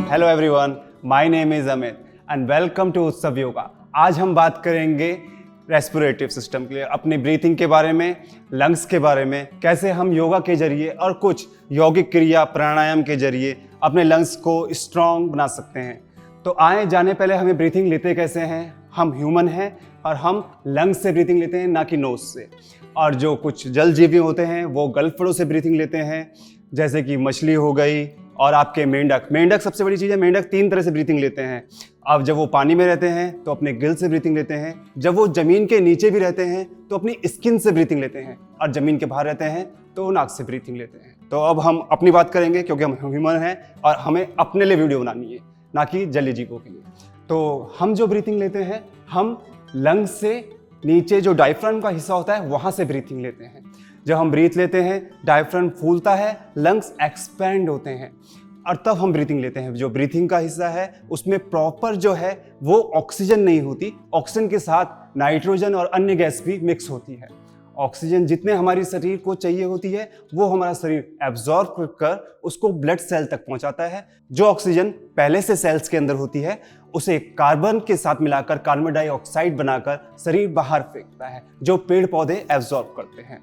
Hello everyone, my name is Amit and welcome to Utsav yoga. आज हम बात करेंगे रेस्पिरेटिव सिस्टम के लिए, अपनी ब्रीथिंग के बारे में, लंग्स के बारे में, कैसे हम योगा के जरिए और कुछ यौगिक क्रिया प्राणायाम के जरिए अपने लंग्स को स्ट्रॉन्ग बना सकते हैं। तो आए जाने पहले हमें ब्रीथिंग लेते कैसे हैं। हम ह्यूमन हैं और हम लंग्स से ब्रीथिंग लेते हैं, ना कि नोज से। और जो कुछ जल जीवी होते हैं वो गलफड़ों से ब्रीथिंग लेते हैं, जैसे कि मछली हो गई और आपके मेंढक सबसे बड़ी चीज़ है। मेंढक 3 तरह से ब्रीथिंग लेते हैं। अब जब वो पानी में रहते हैं तो अपने गिल से ब्रीथिंग लेते हैं, जब वो जमीन के नीचे भी रहते हैं तो अपनी स्किन से ब्रीथिंग लेते हैं, और जमीन के बाहर रहते हैं तो नाक से ब्रीथिंग लेते हैं। तो अब हम अपनी बात करेंगे, क्योंकि हम ह्यूमन हैं और हमें अपने लिए वीडियो बनानी है, ना कि जलीय जीवों के लिए। तो हम जो ब्रीथिंग लेते हैं, हम लंग्स से नीचे जो डायफ्राम का हिस्सा होता है वहाँ से ब्रीथिंग लेते हैं। जब हम ब्रीथ लेते हैं डायफ्राम फूलता है, लंग्स एक्सपैंड होते हैं, और तब हम ब्रीथिंग लेते हैं। जो ब्रीथिंग का हिस्सा है उसमें प्रॉपर जो है वो ऑक्सीजन नहीं होती, ऑक्सीजन के साथ नाइट्रोजन और अन्य गैस भी मिक्स होती है। ऑक्सीजन जितने हमारे शरीर को चाहिए होती है वो हमारा शरीर एब्जॉर्ब कर उसको ब्लड सेल तक पहुंचाता है। जो ऑक्सीजन पहले से सेल्स के अंदर होती है उसे कार्बन के साथ मिलाकर कार्बन डाइऑक्साइड बनाकर शरीर बाहर फेंकता है, जो पेड़ पौधे एब्जॉर्ब करते हैं।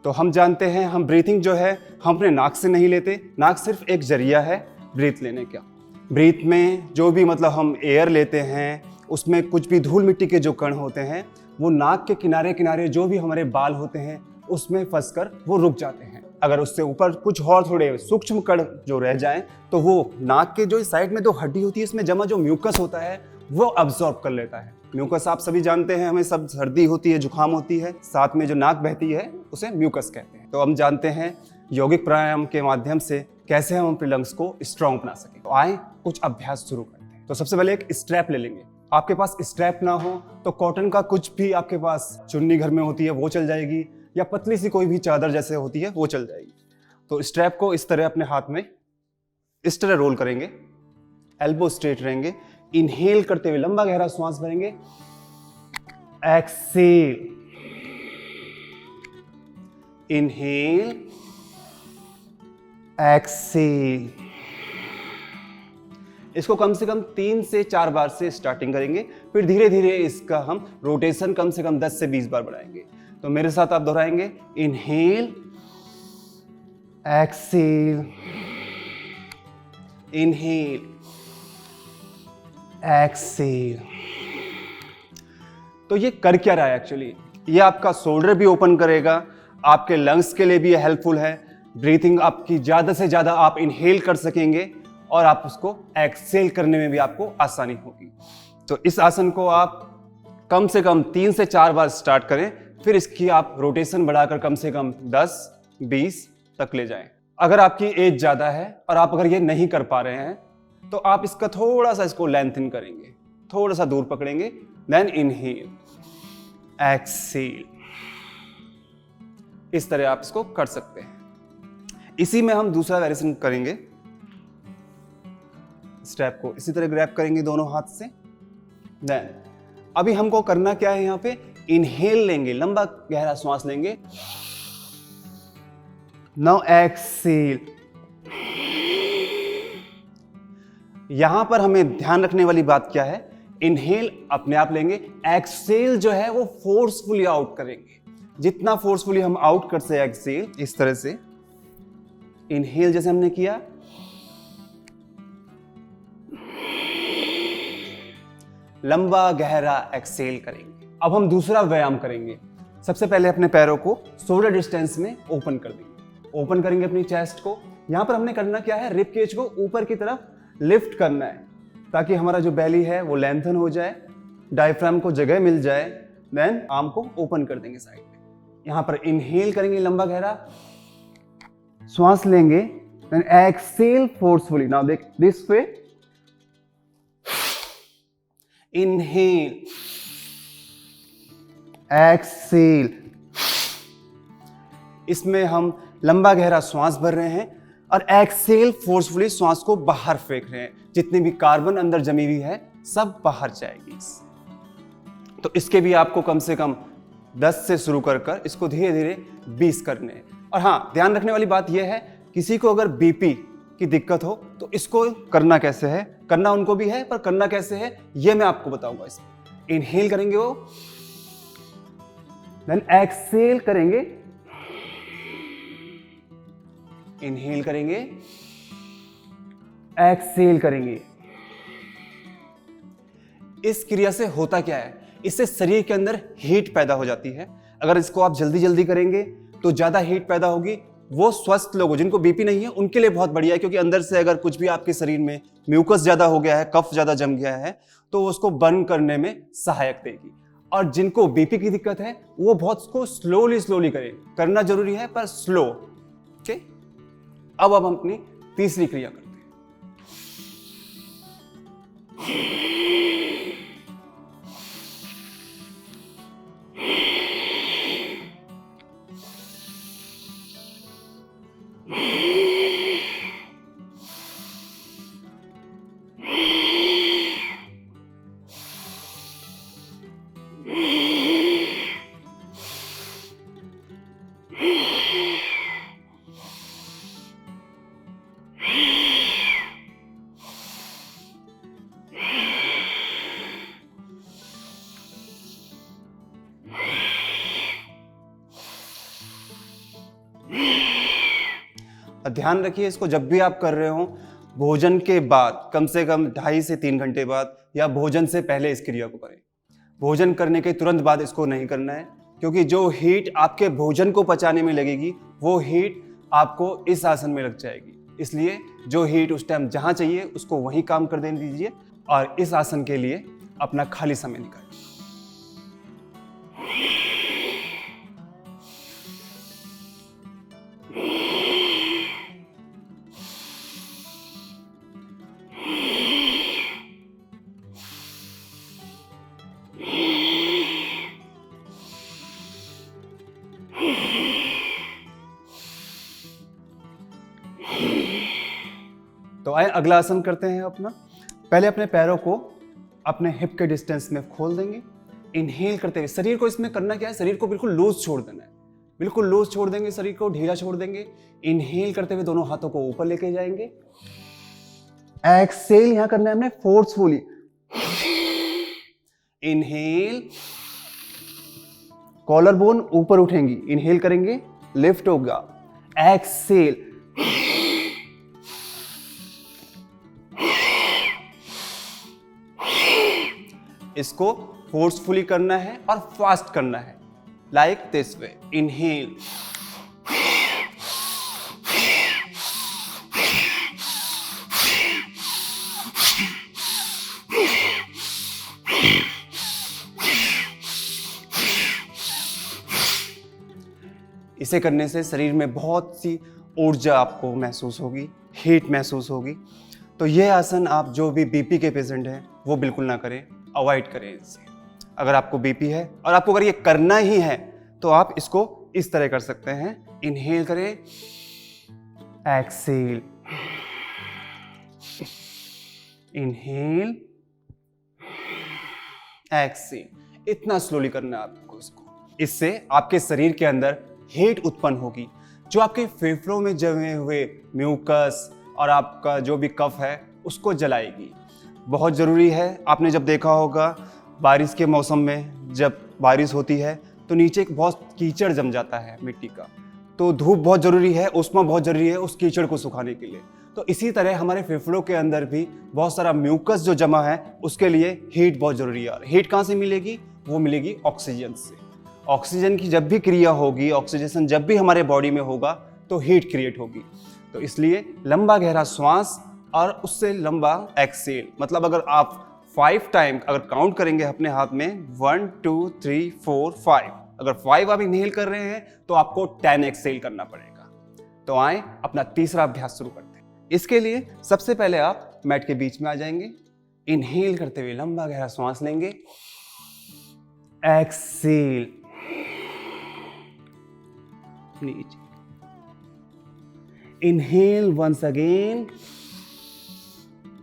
तो हम जानते हैं हम ब्रीथिंग जो है हम अपने नाक से नहीं लेते। नाक सिर्फ एक जरिया है ब्रीथ लेने का। ब्रीथ में जो भी हम एयर लेते हैं उसमें कुछ भी धूल मिट्टी के जो कण होते हैं वो नाक के किनारे किनारे जो भी हमारे बाल होते हैं उसमें फंसकर वो रुक जाते हैं। अगर उससे ऊपर कुछ और थोड़े सूक्ष्म कण जो रह जाएं तो वो नाक के जो साइड में 2 हड्डी होती है इसमें जमा जो म्यूकस होता है वो अब्सॉर्ब कर लेता है। म्यूकस आप सभी जानते हैं, हमें सब सर्दी होती है, जुकाम होती है, साथ में जो नाक बहती है उसे म्यूकस कहते हैं। तो हम जानते हैं यौगिक प्राणायाम के माध्यम से कैसे हम अपने लंग्स को स्ट्रॉन्ग बना सकें। तो आए कुछ अभ्यास शुरू करते हैं। तो सबसे पहले एक स्ट्रैप ले लेंगे। आपके पास स्ट्रैप ना हो तो कॉटन का कुछ भी आपके पास चुन्नी घर में होती है वो चल जाएगी, या पतली सी कोई भी चादर जैसे होती है वो चल जाएगी। तो स्ट्रैप को इस तरह अपने हाथ में इस तरह रोल करेंगे, एल्बो स्ट्रेट रहेंगे, इनहेल करते हुए लंबा गहरा श्वास भरेंगे, एक्सेल, इनहेल, एक्सेल। इसको कम से कम 3 से 4 बार से स्टार्टिंग करेंगे, फिर धीरे धीरे इसका हम रोटेशन कम से कम 10 से 20 बार बढ़ाएंगे। तो मेरे साथ आप दोहराएंगे, इनहेल, एक्सेल, इनहेल, एक्सेल। तो ये कर क्या रहा है एक्चुअली? ये आपका शोल्डर भी ओपन करेगा, आपके लंग्स के लिए भी हेल्पफुल है। ब्रीथिंग आपकी ज़्यादा से ज़्यादा आप इनहेल कर सकेंगे और आप उसको एक्सेल करने में भी आपको आसानी होगी। तो इस आसन को आप कम से कम 3 से 4 बार स्टार्ट करें, फिर इसकी आप रोटेशन बढ़ाकर कम से कम 10-20 तक ले जाएं। अगर आपकी एज ज़्यादा है और आप अगर ये नहीं कर पा रहे हैं तो आप इसका थोड़ा सा इसको लेंथन करेंगे, थोड़ा सा दूर पकड़ेंगे, देन इनहेल, एक्सेल। इस तरह आप इसको कर सकते हैं। इसी में हम दूसरा वेरिएशन करेंगे। स्टेप को इसी तरह ग्रैब करेंगे दोनों हाथ से। देन अभी हमको करना क्या है, यहां पे इनहेल लेंगे, लंबा गहरा श्वास लेंगे, नाउ एक्सेल। यहां पर हमें ध्यान रखने वाली बात क्या है, इनहेल अपने आप लेंगे, एक्सेल जो है वो फोर्सफुली आउट करेंगे। जितना फोर्सफुली हम आउट कर से एक्सेल, इस तरह से इनहेल जैसे हमने किया, लंबा गहरा एक्सेल करेंगे। अब हम दूसरा व्यायाम करेंगे। सबसे पहले अपने पैरों को शोल्डर डिस्टेंस में ओपन कर देंगे। ओपन करेंगे अपनी चेस्ट को। यहां पर हमने करना क्या है, रिब केज को ऊपर की तरफ लिफ्ट करना है ताकि हमारा जो बेली है वो लेंथन हो जाए, डायफ्राम को जगह मिल जाए। देन आर्म को ओपन कर देंगे साइड में। यहां पर इनहेल करेंगे, लंबा गहरा श्वास लेंगे, देन एक्सेल फोर्सफुली। नाउ देख दिस वे, इनहेल, एक्सेल। इसमें हम लंबा गहरा श्वास भर रहे हैं और एक्सेल फोर्सफुली श्वास को बाहर फेंक रहे हैं। जितनी भी कार्बन अंदर जमी हुई है सब बाहर जाएगी। तो इसके भी आपको कम से कम 10 से शुरू कर इसको धीरे धीरे 20 करने हैं। और हाँ, ध्यान रखने वाली बात यह है, किसी को अगर बीपी की दिक्कत हो तो इसको करना कैसे है, करना उनको भी है पर करना कैसे है ये मैं आपको बताऊंगा। इसमें इनहेल करेंगे वो, देन एक्सहेल करेंगे, इनहेल करेंगे, एक्सहेल करेंगे। इस क्रिया से होता क्या है, इससे शरीर के अंदर हीट पैदा हो जाती है। अगर इसको आप जल्दी जल्दी करेंगे तो ज्यादा हीट पैदा होगी। वो स्वस्थ लोग जिनको बीपी नहीं है उनके लिए बहुत बढ़िया है, क्योंकि अंदर से अगर कुछ भी आपके शरीर में म्यूकस ज्यादा हो गया है, कफ ज्यादा जम गया है तो उसको बर्न करने में सहायक देगी। और जिनको बीपी की दिक्कत है वो बहुत उसको स्लोली करें, करना जरूरी है पर स्लो। ओके, अब हम अपनी तीसरी क्रिया करते हैं। ध्यान रखिए, इसको जब भी आप कर रहे हो भोजन के बाद कम से कम 2.5 से 3 घंटे बाद या भोजन से पहले इस क्रिया को करें। भोजन करने के तुरंत बाद इसको नहीं करना है, क्योंकि जो हीट आपके भोजन को पचाने में लगेगी वो हीट आपको इस आसन में लग जाएगी। इसलिए जो हीट उस टाइम जहां चाहिए उसको वहीं काम कर देने दीजिए और इस आसन के लिए अपना खाली समय निकालिए। तो आए अगला आसन करते हैं अपना। पहले अपने पैरों को अपने हिप के डिस्टेंस में खोल देंगे। इनहेल करते हुए शरीर को इसमें करना क्या है, शरीर को बिल्कुल लूज छोड़ देना है, बिल्कुल लूज छोड़ देंगे, शरीर को ढीला छोड़ देंगे। इनहेल करते हुए दोनों हाथों को ऊपर लेके जाएंगे। एक्सहेल यहां करना है हमने फोर्सफुली। इनहेल, कॉलर बोन ऊपर उठेंगी, इनहेल करेंगे लिफ्ट होगा। एक्सहेल, इसको फोर्सफुली करना है और फास्ट करना है, लाइक दिस वे। इनहेल, इसे करने से शरीर में बहुत सी ऊर्जा आपको महसूस होगी, हीट महसूस होगी। तो यह आसन आप जो भी बीपी के पेशेंट हैं वो बिल्कुल ना करें, अवॉइड करें इससे। अगर आपको बीपी है और आपको अगर ये करना ही है तो आप इसको इस तरह कर सकते हैं। इनहेल करें, एक्सहेल, इनहेल, एक्सहेल। इतना स्लोली करना है आपको इसको। इससे आपके शरीर के अंदर हीट उत्पन्न होगी, जो आपके फेफड़ों में जमे हुए म्यूकस और आपका जो भी कफ है उसको जलाएगी। बहुत ज़रूरी है, आपने जब देखा होगा बारिश के मौसम में जब बारिश होती है तो नीचे एक बहुत कीचड़ जम जाता है मिट्टी का, तो धूप बहुत ज़रूरी है, उष्मा बहुत ज़रूरी है उस कीचड़ को सुखाने के लिए। तो इसी तरह हमारे फेफड़ों के अंदर भी बहुत सारा म्यूकस जो जमा है उसके लिए हीट बहुत ज़रूरी है। हीट कहाँ से मिलेगी? वो मिलेगी ऑक्सीजन से। ऑक्सीजन की जब भी क्रिया होगी, ऑक्सीडेशन जब भी हमारे बॉडी में होगा तो हीट क्रिएट होगी। तो इसलिए लंबा गहरा श्वास और उससे लंबा एक्सहेल, मतलब अगर आप 5 टाइम अगर काउंट करेंगे अपने हाथ में 1 2 3 4 5, अगर 5 आप इनहेल कर रहे हैं तो आपको 10 एक्सहेल करना पड़ेगा। तो आए अपना तीसरा अभ्यास शुरू करते हैं। इसके लिए सबसे पहले आप मैट के बीच में आ जाएंगे। इनहेल करते हुए लंबा गहरा श्वास लेंगे, एक्सहेल नीचे, इनहेल वंस अगेन,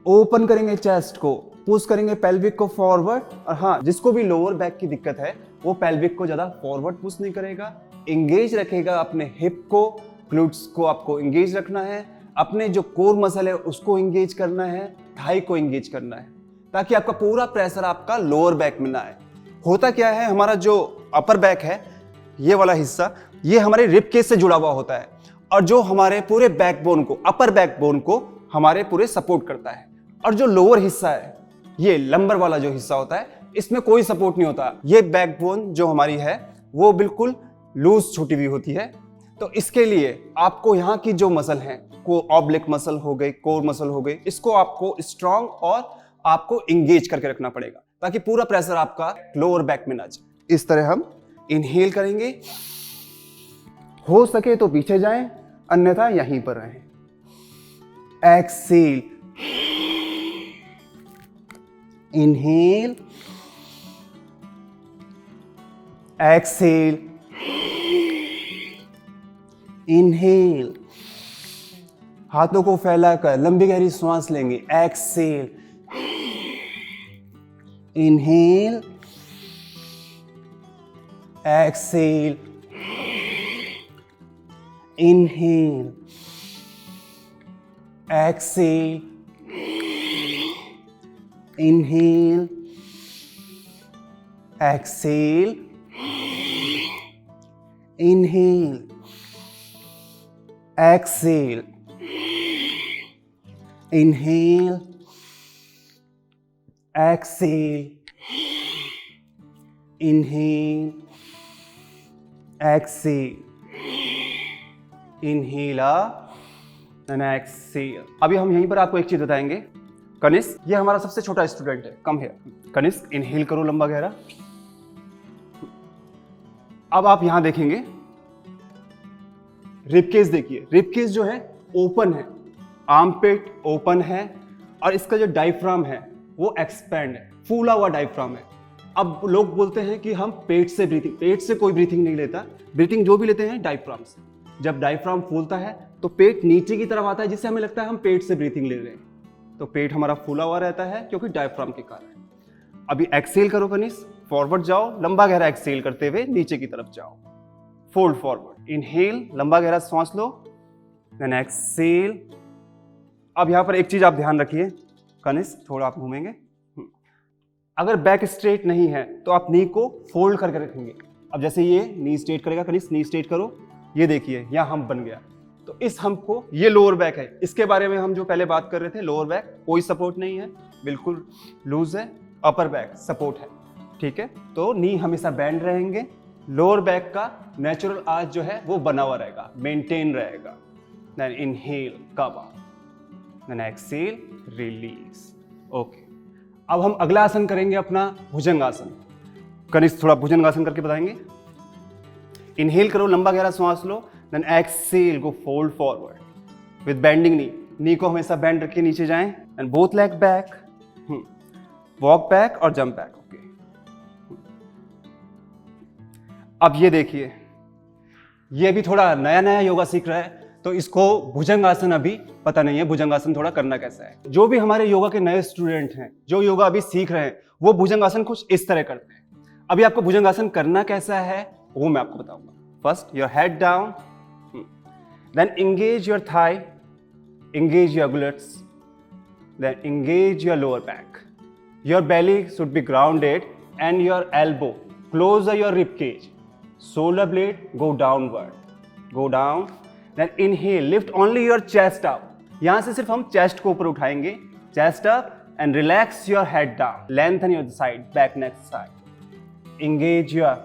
ओपन करेंगे चेस्ट को, पुश करेंगे पेल्विक को फॉरवर्ड। और हाँ, जिसको भी लोअर बैक की दिक्कत है वो पेल्विक को ज्यादा फॉरवर्ड पुश नहीं करेगा, एंगेज रखेगा अपने हिप को, ग्लूट्स को आपको एंगेज रखना है। अपने जो कोर मसल है उसको एंगेज करना है, थाई को एंगेज करना है, ताकि आपका पूरा प्रेशर आपका लोअर बैक में ना आए। होता क्या है, हमारा जो अपर बैक है, ये वाला हिस्सा, ये हमारे रिब केज से जुड़ा हुआ होता है और जो हमारे पूरे बैकबोन को, अपर बैकबोन को हमारे पूरे सपोर्ट करता है। और जो लोअर हिस्सा है, ये लंबर वाला जो हिस्सा होता है, इसमें कोई सपोर्ट नहीं होता। ये बैकबोन जो हमारी है वो बिल्कुल लूज छूटी हुई होती है। तो इसके लिए आपको यहाँ की जो मसल है, को ऑब्लिक मसल हो गई, कोर मसल हो गई, इसको आपको स्ट्रांग और आपको इंगेज करके रखना पड़ेगा, ताकि पूरा प्रेशर आपका लोअर बैक में ना जाए। इस तरह हम इनहेल करेंगे, हो सके तो पीछे जाएं, अन्यथा यहीं पर रहें। एक्सेल, इनहेल, एक्सेल, इनहेल, हाथों को फैलाकर लंबी गहरी सांस लेंगे। Exhale, inhale, exhale, inhale, exhale, inhale, exhale, inhale, exhale, inhale, exhale, inhale, exhale, inhale and exhale. अभी हम यहीं पर आपको एक चीज बताएंगे। कनिष्क, ये हमारा सबसे छोटा स्टूडेंट है, कम है। कनिष्क, इनहेल करो लंबा गहरा। अब आप यहां देखेंगे, रिबकेज देखिए, रिबकेज जो है ओपन है, आर्मपिट ओपन है और इसका जो डायफ्राम है वो एक्सपेंड है, फूला हुआ डायफ्राम है। अब लोग बोलते हैं कि हम पेट से ब्रीथिंग, पेट से कोई ब्रीथिंग नहीं लेता, ब्रीथिंग जो भी लेते हैं डायफ्राम से। जब डायफ्राम फूलता है तो पेट नीचे की तरफ आता है, जिससे हमें लगता है हम पेट से ब्रीथिंग ले रहे हैं। तो पेट हमारा फूला हुआ रहता है क्योंकि डायफ्राम के कारण। अभी एक्सेल करो कनिष्क, फॉरवर्ड जाओ, लंबा गहरा एक्सेल करते हुए नीचे की तरफ जाओ, फोल्ड फॉरवर्ड। इनहेल, लंबा गहरा सांस लो, देन एक्सेल। अब यहां पर एक चीज आप ध्यान रखिए कनिष्क, थोड़ा आप घूमेंगे। अगर बैक स्ट्रेट नहीं है तो आप नी को फोल्ड करके रखेंगे। अब जैसे ये नी स्ट्रेट करेगा, कनिष्क नी स्ट्रेट करो, ये देखिए यहाँ हम्प बन गया। तो इस हम्प को, ये लोअर बैक है, इसके बारे में हम जो पहले बात कर रहे थे, लोअर बैक कोई सपोर्ट नहीं है, बिल्कुल लूज है, अपर बैक सपोर्ट है, ठीक है। तो नी हमेशा बैंड रहेंगे, लोअर बैक का नेचुरल आर्च जो है वो बना हुआ रहेगा, मेंटेन रहेगा। Then inhale, come up, then exhale, release. Okay, अब हम अगला आसन करेंगे अपना भुजंगासन। कनिष्क थोड़ा भुजंगासन करके बताएंगे। इनहेल करो, लंबा गहरा सांस लो, then exhale, go fold forward with bending knee. Knee को हमेशा बेंड रख के नीचे जाएं, and both leg back, walk back और जंप बैक। ओके, अब ये देखिए, ये भी थोड़ा नया नया योगा सीख रहा है, तो इसको भुजंगासन अभी पता नहीं है, भुजंगासन थोड़ा करना कैसा है। जो भी हमारे योगा के नए स्टूडेंट हैं, जो योगा अभी सीख रहे हैं, वो भुजंगासन कुछ इस तरह करते हैं। अभी आपको भुजंगासन करना कैसा है वो मैं आपको बताऊंगा। First, your head down, then engage your thigh, engage your glutes, then engage your lower back. Your belly should be grounded and your elbow closer your rib cage. Shoulder blade go downward, go down. Then inhale, lift only your chest up. यहाँ से सिर्फ हम chest को ऊपर उठाएंगे, chest up and relax your head down. Lengthen your side, back neck side. Engage your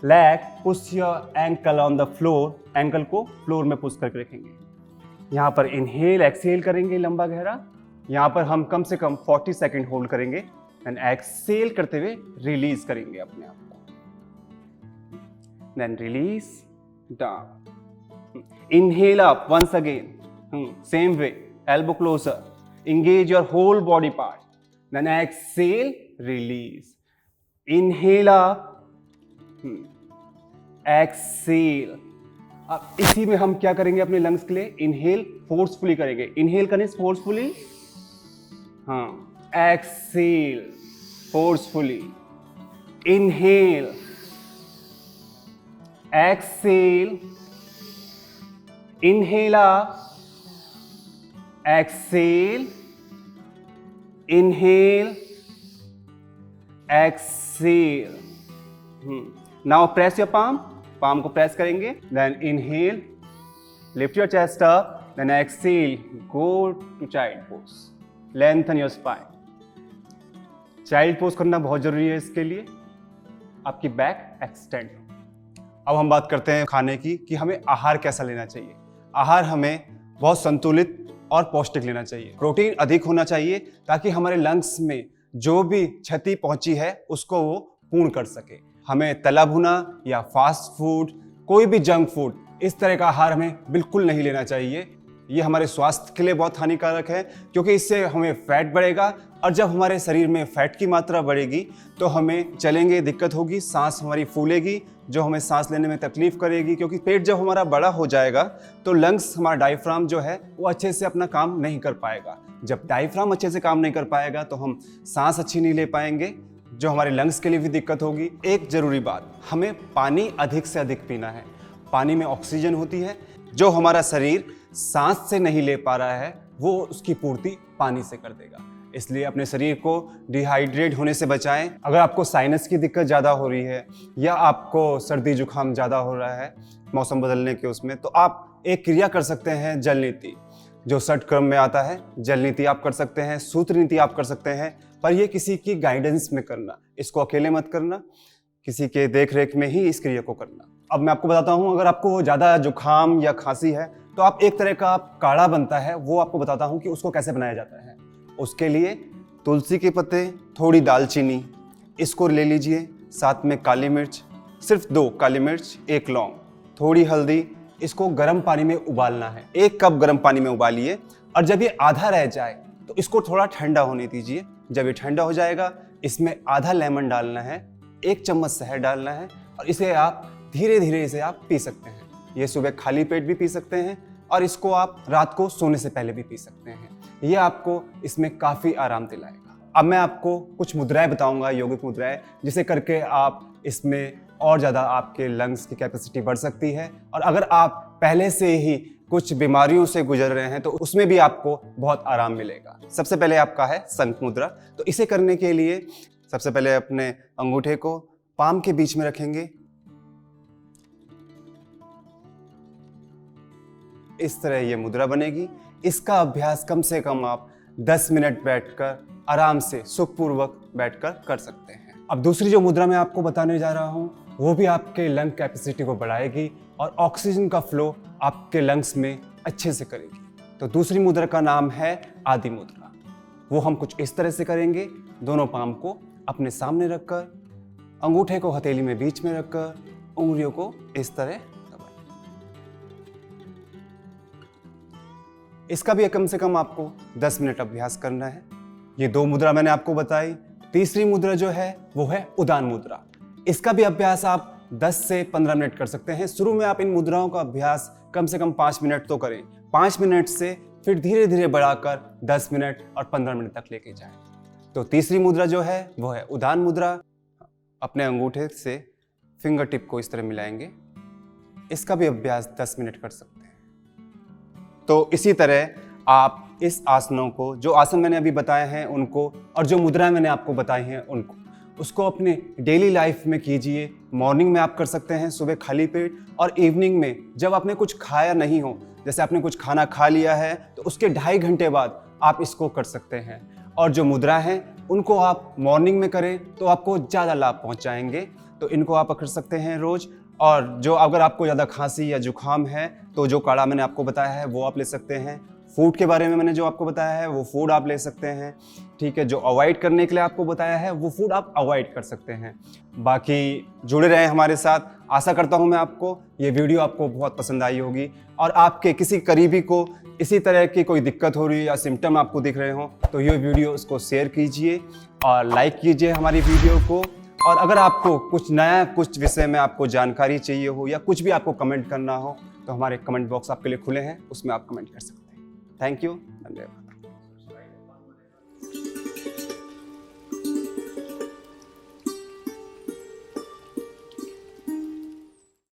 leg, push your ankle on the floor. Ankle को floor में push करके रखेंगे। यहाँ पर inhale, exhale करेंगे लंबा गहरा। यहाँ पर हम कम से कम 40 सेकेंड होल्ड करेंगे एंड एक्सेल करते हुए रिलीज करेंगे अपने आप को। Then release down, inhale up once again, same way, elbow closer, engage your whole body part, then exhale, release, inhale up, exhale। अब इसी में हम क्या करेंगे अपने लंग्स के लिए, इनहेल फोर्सफुली करेंगे, इनहेल करने से फोर्सफुली, हाँ, exhale forcefully, inhale, exhale, inhale up, exhale, inhale, exhale. Now press your palm. palm को press करेंगे. Then inhale, lift your chest up. Then exhale, go to child pose. Lengthen your spine. Child pose करना बहुत जरूरी है इसके लिए. आपकी back extend. अब हम बात करते हैं खाने की कि हमें आहार कैसा लेना चाहिए. आहार हमें बहुत संतुलित और पौष्टिक लेना चाहिए. प्रोटीन अधिक होना चाहिए ताकि हमारे लंग्स में जो भी क्षति पहुंची है उसको वो पूर्ण कर सके. हमें तला भुना या फास्ट फूड, कोई भी जंक फूड, इस तरह का आहार हमें बिल्कुल नहीं लेना चाहिए. ये हमारे स्वास्थ्य के लिए बहुत हानिकारक है क्योंकि इससे हमें फैट बढ़ेगा और जब हमारे शरीर में फैट की मात्रा बढ़ेगी तो हमें चलेंगे दिक्कत होगी, सांस हमारी फूलेगी, जो हमें सांस लेने में तकलीफ करेगी. क्योंकि पेट जब हमारा बड़ा हो जाएगा तो लंग्स, हमारा डायफ्राम जो है वो अच्छे से अपना काम नहीं कर पाएगा. जब डायफ्राम अच्छे से काम नहीं कर पाएगा तो हम सांस अच्छी नहीं ले पाएंगे, जो हमारे लंग्स के लिए भी दिक्कत होगी. एक जरूरी बात, हमें पानी अधिक से अधिक पीना है. पानी में ऑक्सीजन होती है, जो हमारा शरीर सांस से नहीं ले पा रहा है वो उसकी पूर्ति पानी से कर देगा. इसलिए अपने शरीर को डिहाइड्रेट होने से बचाएं. अगर आपको साइनस की दिक्कत ज़्यादा हो रही है या आपको सर्दी जुकाम ज़्यादा हो रहा है मौसम बदलने के उसमें, तो आप एक क्रिया कर सकते हैं, जल नीति, जो षट क्रम में आता है. जल नीति आप कर सकते हैं, सूत्र नीति आप कर सकते हैं, पर ये किसी की गाइडेंस में करना. इसको अकेले मत करना, किसी के देख रेख में ही इस क्रिया को करना. अब मैं आपको बताता हूँ, अगर आपको ज़्यादा जुकाम या खांसी है तो आप एक तरह का काढ़ा बनता है, वो आपको बताता हूँ कि उसको कैसे बनाया जाता है. उसके लिए तुलसी के पत्ते, थोड़ी दालचीनी, इसको ले लीजिए, साथ में काली मिर्च, सिर्फ 2 काली मिर्च, 1 लौंग, थोड़ी हल्दी. इसको गर्म पानी में उबालना है. 1 कप गर्म पानी में उबालिए और जब ये आधा रह जाए तो इसको थोड़ा ठंडा होने दीजिए. जब ये ठंडा हो जाएगा इसमें आधा लेमन डालना है, 1 चम्मच शहद डालना है और इसे आप धीरे धीरे इसे आप पी सकते हैं. ये सुबह खाली पेट भी पी सकते हैं और इसको आप रात को सोने से पहले भी पी सकते हैं. ये आपको इसमें काफ़ी आराम दिलाएगा. अब मैं आपको कुछ मुद्राएं बताऊंगा, योगिक मुद्राएं, जिसे करके आप इसमें और ज़्यादा आपके लंग्स की कैपेसिटी बढ़ सकती है. और अगर आप पहले से ही कुछ बीमारियों से गुजर रहे हैं तो उसमें भी आपको बहुत आराम मिलेगा. सबसे पहले आपका है शंख मुद्रा. तो इसे करने के लिए सबसे पहले अपने अंगूठे को पाम के बीच में रखेंगे. इस तरह ये मुद्रा बनेगी. इसका अभ्यास कम से कम आप 10 मिनट बैठकर आराम से सुखपूर्वक बैठकर कर सकते हैं. अब दूसरी जो मुद्रा मैं आपको बताने जा रहा हूँ वो भी आपके लंग कैपेसिटी को बढ़ाएगी और ऑक्सीजन का फ्लो आपके लंग्स में अच्छे से करेगी. तो दूसरी मुद्रा का नाम है आदि मुद्रा. वो हम कुछ इस तरह से करेंगे. दोनों पाम को अपने सामने रखकर, अंगूठे को हथेली में बीच में रखकर, उंगलियों को इस तरह दबाएं. इसका भी कम से कम आपको 10 मिनट अभ्यास करना है. ये 2 मुद्रा मैंने आपको बताई. तीसरी मुद्रा जो है वो है उदान मुद्रा. इसका भी अभ्यास आप 10 से 15 मिनट कर सकते हैं. शुरू में आप इन मुद्राओं का अभ्यास कम से कम 5 मिनट तो करें. 5 मिनट से फिर धीरे धीरे बढ़ाकर 10 मिनट और 15 मिनट तक लेके जाएं. तो तीसरी मुद्रा जो है वो है उदान मुद्रा. अपने अंगूठे से फिंगर टिप को इस तरह मिलाएंगे. इसका भी अभ्यास 10 मिनट कर सकते हैं. तो इसी तरह आप इस आसनों को, जो आसन मैंने अभी बताए हैं उनको, और जो मुद्राएं मैंने आपको बताई हैं उनको, उसको अपने डेली लाइफ में कीजिए. मॉर्निंग में आप कर सकते हैं सुबह खाली पेट, और इवनिंग में जब आपने कुछ खाया नहीं हो, जैसे आपने कुछ खाना खा लिया है तो उसके 2.5 घंटे बाद आप इसको कर सकते हैं. और जो मुद्रा हैं उनको आप मॉर्निंग में करें तो आपको ज़्यादा लाभ पहुंचाएंगे. तो इनको आप कर सकते हैं रोज़. और जो अगर आपको ज़्यादा खांसी या जुकाम है तो जो काढ़ा मैंने आपको बताया है वो आप ले सकते हैं. फूड के बारे में मैंने जो आपको बताया है वो फूड आप ले सकते हैं. ठीक है, जो अवॉइड करने के लिए आपको बताया है वो फूड आप अवॉइड कर सकते हैं. बाकी जुड़े रहें हमारे साथ. आशा करता हूँ मैं आपको ये वीडियो आपको बहुत पसंद आई होगी, और आपके किसी करीबी को इसी तरह की कोई दिक्कत हो रही है या सिम्टम आपको दिख रहे हो तो ये वीडियो उसको शेयर कीजिए और लाइक कीजिए हमारी वीडियो को. और अगर आपको कुछ नया, कुछ विषय में आपको जानकारी चाहिए हो या कुछ भी आपको कमेंट करना हो तो हमारे कमेंट बॉक्स आपके लिए खुले हैं, उसमें आप कमेंट कर सकते हैं. Thank you. धन्यवाद.